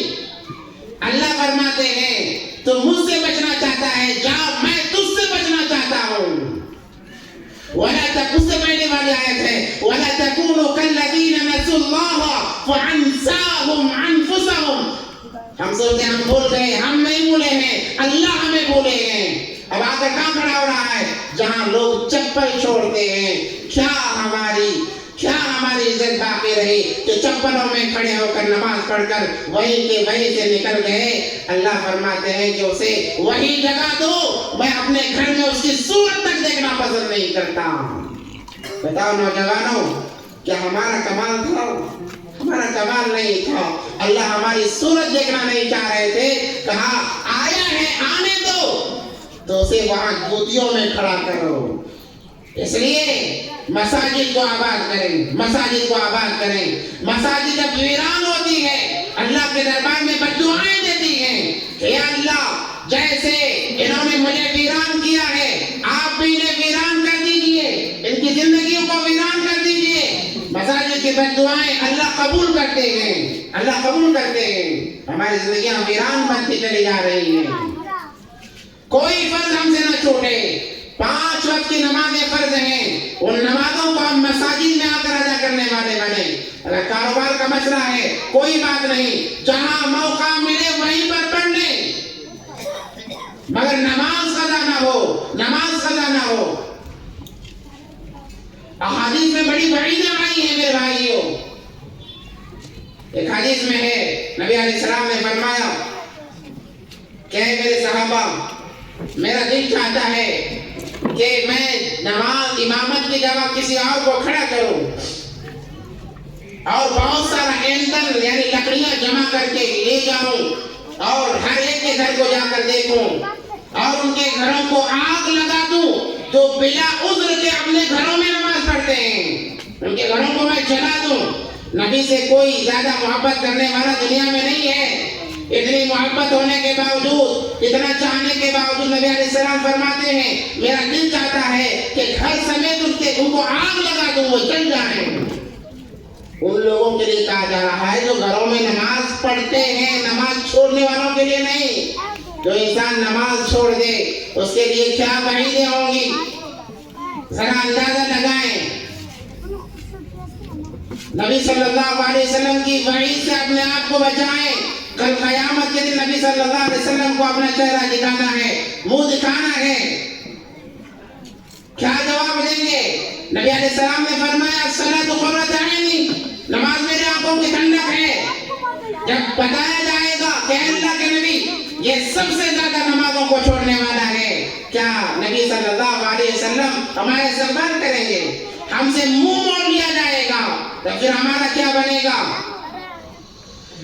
اللہ فرماتے ہیں تو مجھ سے بچنا چاہتا ہے, جاؤ میں تجھ سے بچنا چاہتا ہوں. وَلَا تَكُونُوا, اس سے پہلے والی آیت ہے, وَلَا تَكُونُوا كَالَّذِينَ نَسُوا اللَّهَ فَأَنسَاهُمْ أَنفُسَهُمْ. ہم سوچتے ہم بھول گئے, ہم نہیں بھولے ہیں, اللہ ہمیں بھولے ہیں. اب آ کر کہاں کھڑا ہو رہا ہے, جہاں لوگ چپل چھوڑتے ہیں. کیا ہماری عزت باقی رہی کہ چپلوں میں کھڑے ہو کر نماز پڑھ کر وہیں کے وہیں سے نکل گئے. اللہ فرماتے ہیں کہ اسے وہی جگہ دو, میں اپنے گھر میں اس کی صورت تک دیکھنا پسند نہیں کرتا. بتاؤ نوجوانوں, کیا ہمارا کمال تھا؟ ہمارا کمال نہیں تھا. اللہ ہماری صورت دیکھنا نہیں چاہ رہے تھے, کہا آیا ہے آنے دو, تو اسے وہاں جوتیوں میں کھڑا کرو. اس لیے مساجد کو آباد کریں, مساجد کو آباد کریں. مساجد جب ویران ہوتی ہے, اللہ کے دربار میں بددعائیں دیتی ہیں کہ یا اللہ جیسے انہوں نے مجھے ویران کیا ہے, آپ بھی انہیں ویران کر دیجئے, ان کی زندگیوں کو ویران کر دیجئے. مساجد کی بددعائیں اللہ قبول کرتے ہیں، اللہ قبول کرتے ہیں. ہماری زندگیاں ویران بنتی چلی جا رہی ہیں. کوئی فرض ہم سے نہ چھوٹے. 5 وقت کی نمازیں فرض ہیں، ان نمازوں کو ہم مساجد میں آ کر ادا کرنے والے بنے. اگر کاروبار کا مسئلہ ہے کوئی بات نہیں، جہاں موقع ملے وہیں پر پڑھ لیں، مگر نماز قضا نہ ہو، نماز قضا نہ ہو. احادیث میں بڑی وعیدیں آئی ہیں میرے بھائیوں. ایک حدیث میں ہے نبی علیہ السلام نے فرمایا کہ میرے صحابہ، میرا دل چاہتا ہے کہ میں نماز امامت کی جگہ کسی اور کو کھڑا کروں اور بہت سارا ایندھن یعنی لکڑیاں جمع کر کے لے جاؤں اور ہر ایک کے گھر کو جا کر دیکھوں اور ان کے گھروں کو آگ لگا دوں جو بلا عذر کے اپنے گھروں میں نماز پڑھتے ہیں. ان کے گھروں کو میں جلا دوں. نبی سے کوئی زیادہ محبت کرنے والا دنیا میں نہیں ہے. اتنی محبت ہونے کے باوجود، اتنا چاہنے کے باوجود نبی علیہ السلام فرماتے ہیں میرا دل چاہتا ہے کہ گھر سمیت ان کو آگ لگا دوں، وہ جل جائیں. ان لوگوں کے لیے کہا جا رہا ہے جو گھروں میں نماز پڑھتے ہیں، نماز چھوڑنے والوں کے لیے نہیں. جو انسان نماز چھوڑ دے اس کے لیے کیا وعیدیں ہوں گی، ذرا اندازہ لگائیں. نبی صلی اللہ علیہ وسلم کی وعید سے اپنے آپ کو بچائیں. کل قیامت کے دن نبی صلی اللہ علیہ وسلم کو اپنا چہرہ دکھانا ہے، منہ دکھانا ہے. کیا جواب دیں گے؟ نبی علیہ السلام نے فرمایا الصلاۃ قرۃ عینی، نماز میرے آنکھوں کی ٹھنڈک ہے. جب بتایا جائے گا کہ اللہ کے نبی یہ سب سے زیادہ نمازوں کو چھوڑنے والا ہے، کیا نبی صلی اللہ علیہ وسلم ہمارے استقبال کریں گے؟ ہم سے منہ موڑ لیا جائے گا تو پھر ہمارا کیا بنے گا؟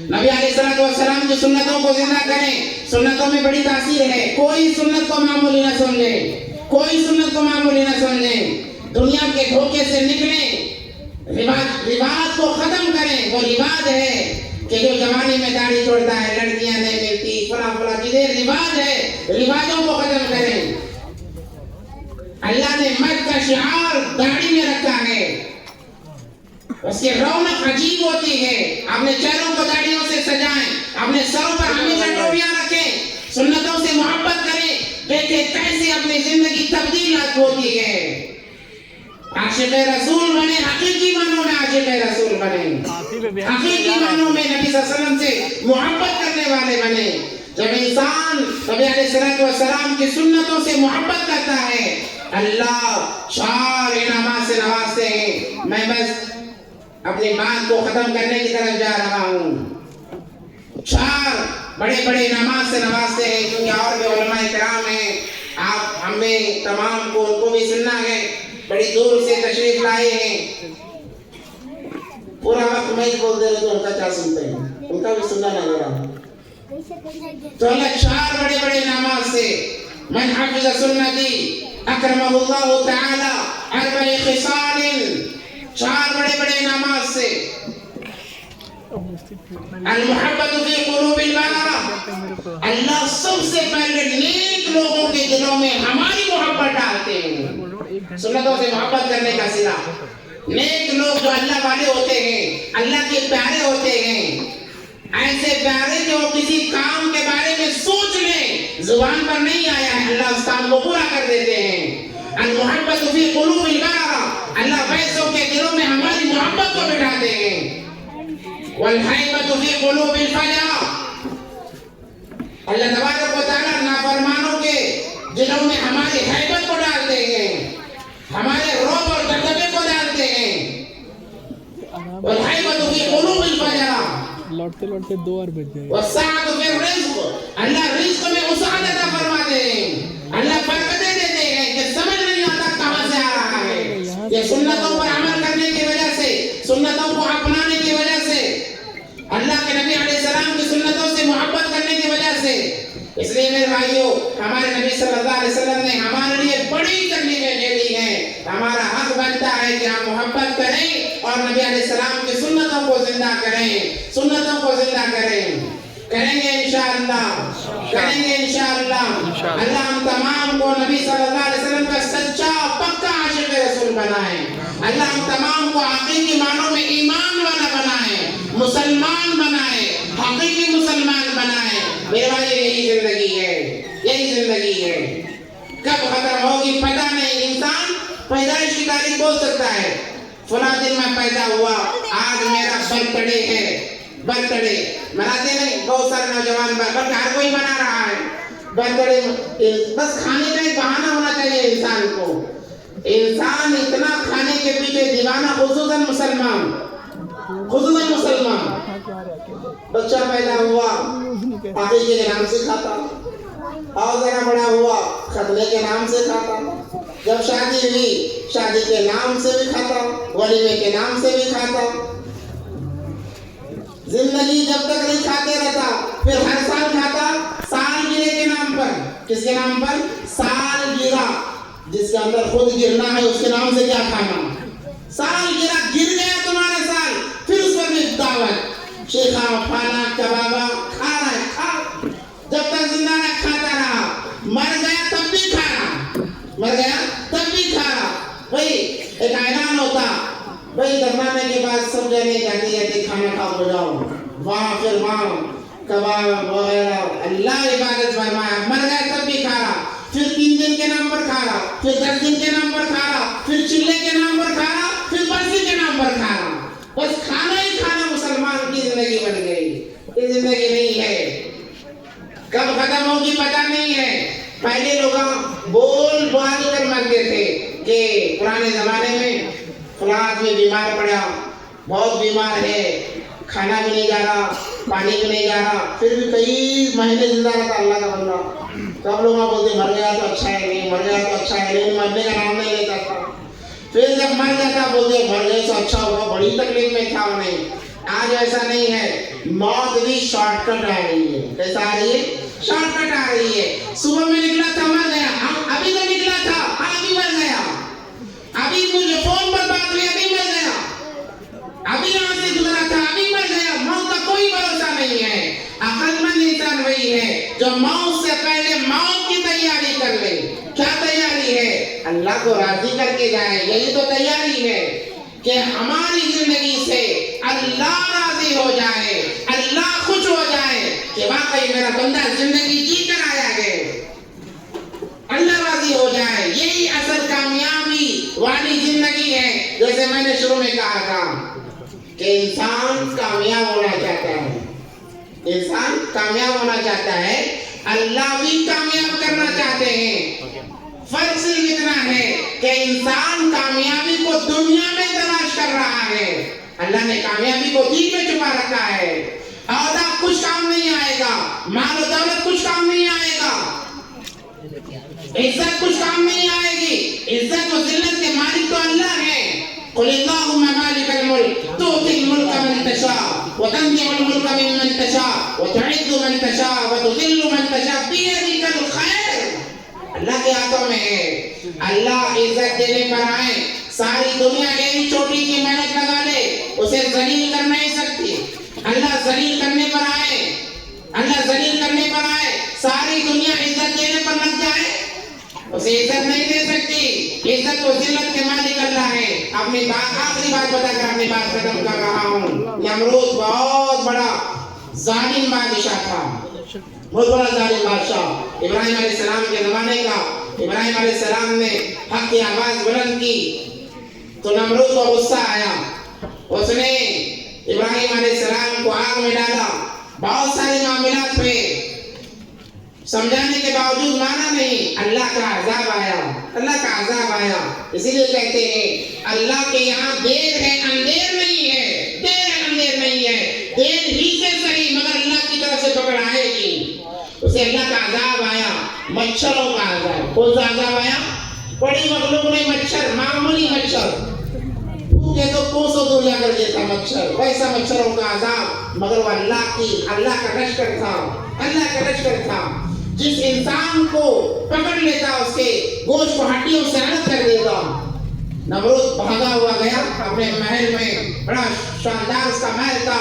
نبی علیہ السلام کی سنتوں کو زندہ کریں. سنتوں میں بڑی تاثیر ہے. کوئی سنت کو معمولی نہ سمجھیں، کوئی سنت کو معمولی نہ سمجھیں. دنیا کے دھوکے سے نکلیں، رواج کو ختم کریں. وہ رواج ہے کہ جو جوانی میں داڑھی چھوڑتا ہے لڑکیاں نہیں ملتی، فلاں فلاں چیزیں رواج ہے. رواجوں کو ختم کریں. اللہ نے مرد کا شعار داڑھی میں رکھا ہے، اس کی رونق عجیب ہوتی ہے. اپنے چہروں کو داڑھیوں سے سجائیں، اپنے سروں پر ہمیشہ ٹوپیاں رکھیں، سنتوں سے محبت کریں. دیکھیں کیسے اپنی زندگی تبدیلات ہوتی ہے. عاشق رسول بنے، حقیقی معنوں میں عاشق رسول بنے، حقیقی معنوں میں نبی صلی اللہ علیہ وسلم سے محبت کرنے والے بنے. جب انسان نبی علیہ السلام کی سنتوں سے محبت کرتا ہے اللہ 4 انعامات سے نوازتے ہیں. میں بس اپنی بات کو ختم کرنے کی طرف جا رہا ہوں. 4 بڑے بڑے انعامات سے نوازتے ہیں کیونکہ اور بھی علماء کرام ہیں. آپ ہمیں تمام کو ان کو بھی سننا ہے. بڑی دور سے تشریف لائے ہیں. پورا وقت میں بول دے رہا تو ان کا کیا سنتے ہیں، ان کا بھی سننا نہ رہا. تو اللہ 4 بڑے بڑے انعامات سے من حفظ سنتی اکرمہ اللہ تعالی 4 خصال، 4 بڑے بڑے انعامات سے. المحبت فی قلوب البررہ، اللہ سب سے پہلے نیک لوگوں کے دلوں میں ہماری محبت ڈالتے ہیں. سنتوں سے محبت کرنے کا صلہ. نیک لوگ جو اللہ والے ہوتے ہیں، اللہ کے پیارے ہوتے ہیں، ایسے پیارے جو کسی کام کے بارے میں سوچ لیں، زبان پر نہیں آیا ہے اللہ اس کام کو پورا کر دیتے ہیں. المحبت فی قلوب البررہ، اللہ ویسوں کے دلوں میں ہماری محبت کو بٹھاتے ہیں. والحیبۃ فی قلوب الفجرہ، اللہ تبارک و تعالیٰ نافرمانوں کے دلوں میں ہماری حیبت کو ڈالتے ہیں، ہمارے رعب اور دغدغے کو ڈالتے ہیں. والحیبۃ فی قلوب الفجرہ، لوٹتے لوٹتے 2 اور بج جائے. والسعۃ فی الرزق، اللہ رزق میں وسعت عطا فرماتے ہیں. اللہ برکتیں دیتے ہیں کہ سمجھ نہیں آتا کہاں سے آ رہا ہے. یہ سنتوں پر عمل کرنے کی وجہ سے، سنتوں کو اپنانے کی وجہ سے، اللہ کے نبی علیہ السلام کی سنتوں سے محبت کرنے کی وجہ سے. اس لیے میرے بھائیوں، ہمارے نبی صلی اللہ علیہ وسلم نے ہمارے لیے بڑی تکلیفیں لے لی ہیں. ہمارا حق بنتا ہے کہ ہم محبت کریں اور نبی علیہ السلام کی سنتوں کو زندہ کریں، سنتوں کو زندہ کریں. کریں گے انشاءاللہ، کریں گے انشاءاللہ. اللہ ہم تمام کو نبی صلی اللہ علیہ وسلم کا سچا پکا عاشق رسول بنائیں. اللہ ہم تمام کو حقیقی معنوں میں ایمان والا بنائیں. مسلمان بنائے، حقیقی مسلمان بنائے۔ میرے بھائی یہی زندگی ہے، یہی زندگی ہے۔ کب ختم ہوگی پتہ نہیں۔ انسان پیدائش کی تاریخ بول سکتا ہے، فلاں دن میں پیدا ہوا، آج میرا برتھ ڈے ہے۔ برتھ ڈے مناتے نہیں بہت سارے نوجوان، بلکہ ہر کوئی منا رہا ہے برتھ ڈے۔ بس کھانے کا ایک بہانہ ہونا چاہیے انسان کو۔ انسان اتنا کھانے کے پیچھے دیوانہ، خصوصاً مسلمان، خصوصاً مسلمان۔ بچہ پیدا ہوا عقیقے کے نام سے کھاتا، اور ذرا بڑا ہوا ختنے کے نام سے کھاتا، جب شادی ہوئی شادی کے نام سے بھی کھاتا، ولیمے کے نام سے بھی کھاتا۔ زندگی جب تک نہیں کھاتے رہتا، پھر ہر سال کھاتا سالگرہ کے نام پر۔ کس کے نام پر؟ سالگرہ، جس کے اندر خود گرنا ہے اس کے نام سے کیا کھانا؟ سالگرہ۔ گر گیا تمہارا سال، پھر اس پر بھی دعوت، شیخا پانا کبابا، کھا رہا ہے، کھا، جب تک زندہ رہا کھاتا رہا، مر گیا تب بھی کھا رہا، مر گیا تب بھی کھا رہا۔ بھئی ایک اعلان ہوتا، بھئی دفنانے کے بعد سب جانے جاتی جاتی کھانا کھا ہو جاؤ، وہاں پھر وہاں کباب وغیرہ، اللہ عبادت فرمایا، مر گیا تب بھی کھا رہا، پھر 3 دن کے نام پر کھا رہا، پھر 10 دن کے نام پر کھا رہا، پھر چلے کے نام پر کھا رہا، پھر برسی کے نام پر کھا رہا۔ بس کھانا ہی کھانا مسلمان کی زندگی بن گئی۔ یہ زندگی نہیں ہے، کب ختم ہوگی پتہ نہیں ہے۔ پہلے لوگ بول بال کر مرتے تھے کہ پرانے زمانے میں فلاں آدمی بیمار پڑا، بہت بیمار ہے، کھانا بھی نہیں جا رہا، پانی بھی نہیں جا رہا، پھر بھی کئی مہینے زندہ رہتا اللہ کا بندہ۔ سب لوگ بولتے مر گیا تو اچھا ہے، نہیں مر گیا تو اچھا ہے، نہیں مرنے کا نام نہیں لیتا تھا۔ پھر جب مر جاتا بولتے مر گئے تو اچھا ہوا، بڑی تکلیف میں تھا انہیں۔ آج ایسا نہیں ہے، موت بھی شارٹ کٹ آ رہی ہے۔ کیسا آ رہی ہے؟ شارٹ کٹ آ رہی ہے۔ صبح میں نکلا تھا مر گیا، ابھی تو نکلا تھا ابھی مر گیا، ابھی مجھے فون پر بات ہوئی ابھی مر گیا، ابھی یہاں سے گزرا تھا ابھی مر گیا۔ موت کا کوئی بھروسہ نہیں ہے۔ عقل مند انسان وہی ہے جو موت سے پہلے موت کی تیاری کر لے۔ کیا تیاری ہے؟ اللہ کو راضی کر کے جائے، یہی تو تیاری ہے کہ ہماری زندگی سے اللہ راضی ہو جائے، اللہ خوش ہو جائے کہ واقعی میرا بندہ زندگی جی کر آیا ہے، اللہ راضی ہو جائے۔ یہی اصل کامیابی والی زندگی ہے۔ جیسے میں نے شروع میں کہا تھا کہ انسان کامیاب ہونا چاہتا ہے، انسان کامیاب ہونا چاہتا ہے، اللہ بھی کامیاب کرنا چاہتے ہیں۔ فرق صرف اتنا ہے کہ انسان کامیابی کو دنیا میں تلاش کر رہا ہے، اللہ نے کامیابی کو دین میں چھپا رکھا ہے۔ عہدہ کچھ کام نہیں آئے گا، مال و دولت کچھ کام نہیں آئے گا، عزت کچھ کام نہیں آئے گی۔ عزت و ذلت کے مالک تو اللہ ہے۔ قل اللہم مالک الملک تؤتی الملک من تشاء وتنزع الملک ممن تشاء وتعز من تشاء وتذل من تشاء بیدک الخیر۔ اللہ کے ہاتھوں میں ہے۔ اللہ عزت دینے پر آئے، ساری دنیا ایک چھوٹی کی محنت لگا لے، اسے ذلیل کر نہیں سکتی۔ اللہ ذلیل کرنے پر آئے، اللہ ذلیل کرنے پر آئے، ساری دنیا عزت دینے پر لگ جائے، اسے عزت نہیں دے سکتی۔ عزت و ذلت کے مالک اللہ ہے۔ اپنی بات آخری بات بتا کر اپنی بات ختم کر رہا ہوں۔ نمرود بہت بڑا ظالم بادشاہ تھا، بہت بڑا ظالم بادشاہ، ابراہیم علیہ السلام کے زمانے کا۔ ابراہیم علیہ السلام نے حق کی آواز بلند کی تو نمرود کو غصہ آیا، اس نے ابراہیم علیہ السلام کو آگ میں ڈالا، بہت سارے معاملات ہوئے، سمجھانے کے باوجود مانا نہیں، اللہ کا عذاب آیا، اللہ کا عذاب آیا۔ اسی لیے کہتے ہیں اللہ کے یہاں دیر ہے اندھیر نہیں ہے، دیر ہے اندھیر نہیں ہے، دیر ہی سے صحیح مگر اللہ کی طرف سے پکڑ آئے گی۔ اسے اللہ کا عذاب آیا، مچھروں کا عذاب۔ کون سا عذاب آیا؟ بڑی مخلوق نے مچھر، معمولی مچھر، بھوکے تو کوسوں دور جا کر دیتا مچھر، ویسا مچھروں کا عذاب، مگر وہ اللہ کا لشکر تھا، اللہ کا لشکر تھا۔ جس انسان کو پکڑ لیتا اس کے گوشت کو ہڈیوں سے الگ کر دیتا۔ نمرود بھاگا ہوا گیا اپنے محل میں، بڑا شاندار اس کا محل تھا،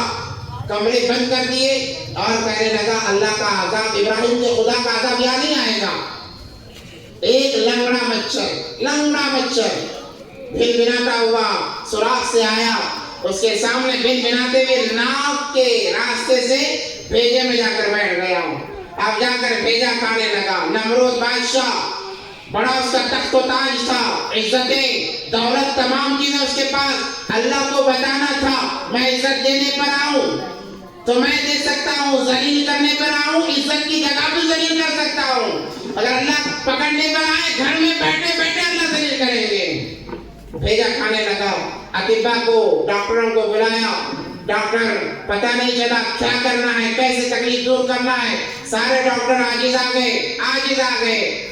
کمرے بند کر دیے اور کہنے لگا اللہ کا عذاب، ابراہیم کے خدا کا عذاب یاد نہیں آئے گا۔ ایک لنگڑا مچھر بھن بھناتا ہوا سوراخ سے آیا، اس کے سامنے بن بناتے ہوئے ناک کے راستے سے بھیجے میں جا کر بیٹھ گیا ہوں. اب جا کر بھیجا کھانے لگا. نمرود بادشاہ بڑا اس کا تخت و تاج تھا, عزتیں دولت تمام چیزیں اس کے پاس. اللہ کو بتانا تھا میں عزت دینے پر آؤں تو میں دے سکتا ہوں, ذلیل کرنے پر آؤں عزت کی جگہ بھی ذلیل کر سکتا ہوں. اگر اللہ پکڑنے پر آئے گھر میں بیٹھے بیٹھے اللہ ذلیل کریں گے. بھیجا کھانے لگا. اطباء کو ڈاکٹروں کو بلایا. ڈاکٹر پتہ نہیں چلا کیا کرنا ہے, کیسے تکلیف دور کرنا ہے. سارے ڈاکٹر عاجز آ گئے.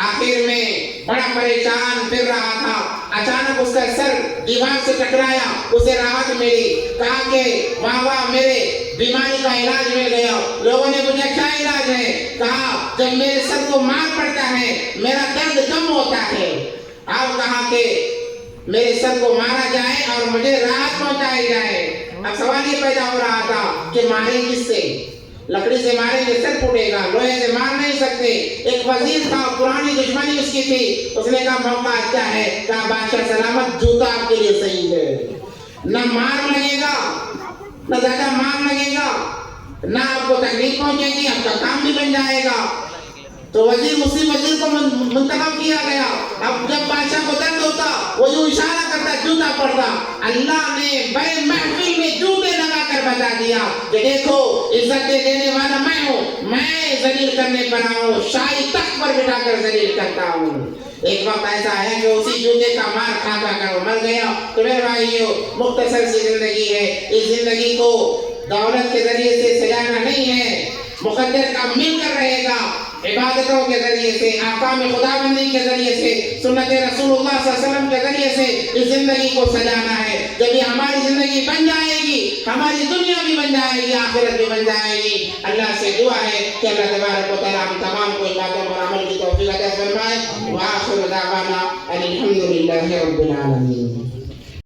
آخر میں بڑا پریشان پھر رہا تھا. اچانک اس کا سر دیوار سے ٹکرایا, اسے راحت ملی. کہا کہ واہ واہ میرے بیماری کا علاج مل گیا. لوگوں نے پوچھا کیا علاج ہے؟ کہا جب میرے سر کو مار پڑتا ہے میرا درد کم ہوتا ہے. آپ کہا کہ میرے سر کو مارا جائے اور مجھے راحت پہنچائی جائے. اب سوال یہ پیدا ہو رہا تھا کہ مارے کس سے؟ لکڑی سے ماریں گے سر پھوٹے گا, لوہے سے مار نہیں سکتے. ایک وزیر تھا, پرانی دشمنی اس کی تھی. اس نے کہا موقع اچھا ہے. کہا بادشاہ سلامت, جوتا آپ کے لیے صحیح ہے. نہ مار لگے گا, نہ زیادہ مار لگے گا, نہ آپ کو تکلیف پہنچے گی, آپ کا کام بھی بن جائے گا. تو اسی وزیر کو منتخب کیا گیا. اب جب بادشاہ کو درد ہوتا وہ جو اشارہ کرتا جوتا پڑتا. اللہ نے بڑے محفل میں جوتے لگا کر بتا دیا کہ دیکھو عزت دینے والا میں ہوں, میں ذلیل کرنے پر آؤں, شاہی تخت پر بٹھا کر ذلیل کرتا ہوں. ایک وقت ایسا ہے کہ اسی جوتے کا مار کھا کر وہ مر گیا. تو میرے بھائیو مختصر سی زندگی ہے. اس زندگی کو دولت کے ذریعے سے سجانا نہیں ہے, مقدر کا مل کر رہے گا. عبادتوں کے ذریعے سے, احکام خدا بندی کے ذریعے سے, سنت رسول اللہ صلی اللہ علیہ وسلم کے ذریعے سے اس زندگی کو سجانا ہے. جب یہ ہماری زندگی بن جائے گی, ہماری دنیا بھی بن جائے گی, آخرت بھی بن جائے گی. اللہ سے دعا ہے کہ اللہ تبارک و تعالی ہم تمام کو باتوں پر عمل کی توفیق عطا فرمائے. وآخر دعوانا الحمدللہ رب العالمین.